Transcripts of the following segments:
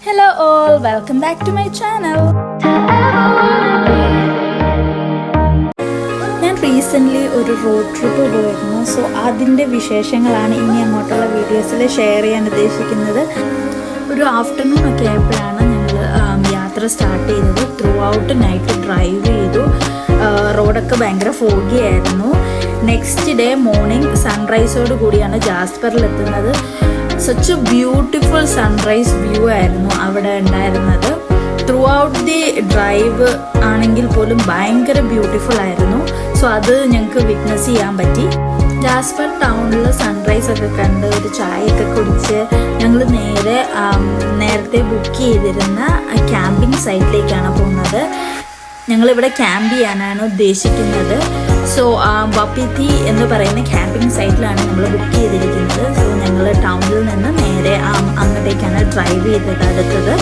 Hello all, welcome back to my channel. ഞാൻ recently ഒരു road trip പോയിരുന്നു. So അതിൻ്റെ വിശേഷങ്ങളാണ് ഇനി അങ്ങോട്ടുള്ള വീഡിയോസിൽ ഷെയർ ചെയ്യാൻ ഉദ്ദേശിക്കുന്നത്. ഒരു ആഫ്റ്റർനൂൺ ഒക്കെ ആയപ്പോഴാണ് ഞങ്ങൾ യാത്ര സ്റ്റാർട്ട് ചെയ്തത്. ത്രൂ ഔട്ട് നൈറ്റ് ഡ്രൈവ് ചെയ്തു. റോഡൊക്കെ ഭയങ്കര ഫോഗി ആയിരുന്നു. നെക്സ്റ്റ് ഡേ മോർണിംഗ് സൺറൈസോട് കൂടിയാണ് ജാസ്പറിലെത്തുന്നത്. Such a beautiful sunrise view ആയിരുന്നു അവിടെ ഉണ്ടായിരുന്നത്. ത്രൂ ഔട്ട് ദി ഡ്രൈവ് ആണെങ്കിൽ പോലും ഭയങ്കര ബ്യൂട്ടിഫുൾ ആയിരുന്നു. സോ അത് ഞങ്ങൾക്ക് വിറ്റ്നസ് ചെയ്യാൻ പറ്റി. ജാസ്പർ ടൗണിൽ സൺറൈസ് ഒക്കെ കണ്ട് ഒരു ചായയൊക്കെ കുടിച്ച് ഞങ്ങൾ നേരത്തെ ബുക്ക് ചെയ്തിരുന്ന ക്യാമ്പിംഗ് സൈറ്റിലേക്കാണ് പോകുന്നത്. ഞങ്ങളിവിടെ ക്യാമ്പ് ചെയ്യാനാണ് ഉദ്ദേശിക്കുന്നത്. സോ വപ്പിത്തി എന്ന് പറയുന്ന ക്യാമ്പിംഗ് സൈറ്റിലാണ് നമ്മൾ ബുക്ക് ചെയ്തിരിക്കുന്നത്. സോ ഞങ്ങൾ ടൗണിൽ നിന്ന് നേരെ അങ്ങോട്ടേക്കാണ് ഡ്രൈവ് ചെയ്തത് അടുത്തത്.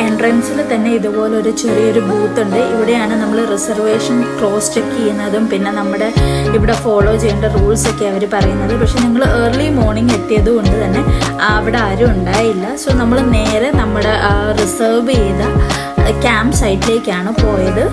എൻട്രൻസിൽ തന്നെ ഇതുപോലെ ഒരു ചെറിയൊരു ബൂത്ത് ഉണ്ട്. ഇവിടെയാണ് നമ്മൾ റിസർവേഷൻ ക്രോസ് ചെക്ക് ചെയ്യുന്നതും പിന്നെ നമ്മുടെ ഇവിടെ ഫോളോ ചെയ്യേണ്ട റൂൾസ് ഒക്കെ അവർ പറയുന്നത്. പക്ഷെ ഞങ്ങൾ ഏർലി മോർണിംഗ് എത്തിയത് കൊണ്ട് തന്നെ അവിടെ ആരും ഉണ്ടായില്ല. സോ നമ്മൾ നേരെ നമ്മുടെ റിസർവ് ചെയ്ത ക്യാമ്പ് സൈറ്റിലേക്കാണ് പോയത്.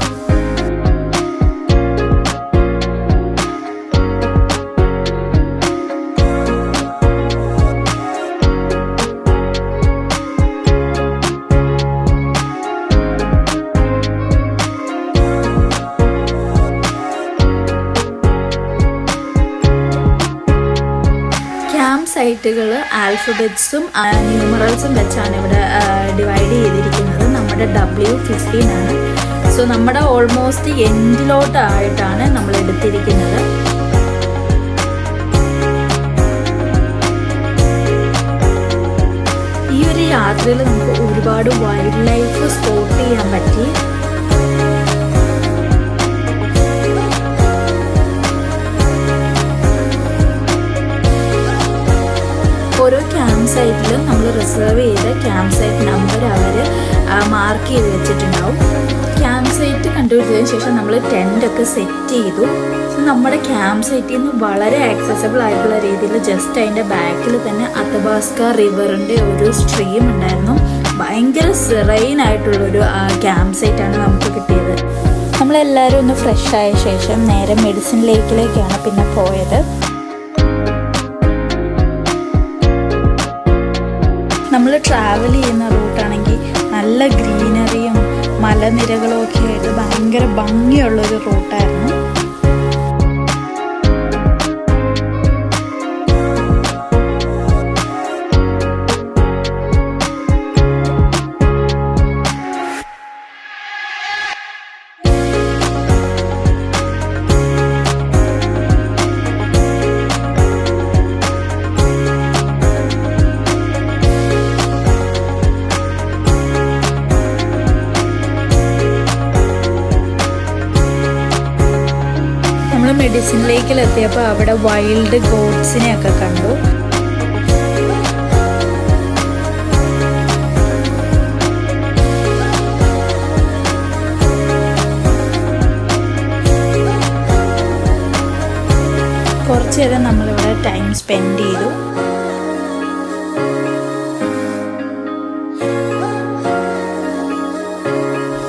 സൈറ്റുകൾ ആൽഫബറ്റ്സും ന്യൂമറൽസും വെച്ചാണ് ഇവിടെ ഡിവൈഡ് ചെയ്തിരിക്കുന്നത്. നമ്മുടെ W15 ആണ്. സോ നമ്മുടെ ഓൾമോസ്റ്റ് എൻഡിലോട്ടായിട്ടാണ് നമ്മൾ എടുത്തിരിക്കുന്നത്. ഈ ഒരു യാത്രയിൽ നമുക്ക് ഒരുപാട് വൈൽഡ് ലൈഫ് സ്പോട്ട് ചെയ്യാൻ പറ്റി. ഓരോ ക്യാമ്പ് സൈറ്റിലും നമ്മൾ റിസർവ് ചെയ്ത ക്യാമ്പ് സൈറ്റ് നമ്പർ അവർ മാർക്ക് ചെയ്ത് വെച്ചിട്ടുണ്ടാവും. ക്യാമ്പ് സൈറ്റ് കണ്ടുപിടിച്ചതിന് ശേഷം നമ്മൾ ടെൻ്റൊക്കെ സെറ്റ് ചെയ്തു. സോ നമ്മുടെ ക്യാമ്പ് സൈറ്റിൽ നിന്ന് വളരെ ആക്സസിബിൾ ആയിട്ടുള്ള രീതിയിൽ ജസ്റ്റ് അതിൻ്റെ ബാക്കിൽ തന്നെ അത്തബാസ്ക റിവറിൻ്റെ ഒരു സ്ട്രീം ഉണ്ടായിരുന്നു. ഭയങ്കര സെറൈൻ ആയിട്ടുള്ളൊരു ക്യാമ്പ് സൈറ്റാണ് നമുക്ക് കിട്ടിയത്. നമ്മളെല്ലാവരും ഒന്ന് ഫ്രഷ് ആയ ശേഷം നേരെ മെഡിസിൻ ലേക്കിലേക്കാണ് പിന്നെ പോയത്. നമ്മൾ ട്രാവൽ ചെയ്യുന്ന റൂട്ടാണെങ്കിൽ നല്ല ഗ്രീനറിയും മലനിരകളും ഒക്കെ ആയിട്ട് ഭയങ്കര ഭംഗിയുള്ളൊരു റൂട്ടായിരുന്നു. മെഡിസിൻ ലേക്കിലെത്തിയപ്പോൾ അവിടെ വൈൽഡ് ഗോട്ട്സിനെയൊക്കെ കണ്ടു. കുറച്ചു നേരം നമ്മളിവിടെ ടൈം സ്പെൻഡ് ചെയ്തു.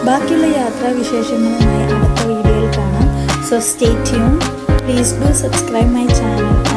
ബാക്കിയുള്ള യാത്രാവിശേഷങ്ങളുമായി അടുത്ത വീഡിയോയിൽ കാണാം. So stay tuned. Please do subscribe my channel.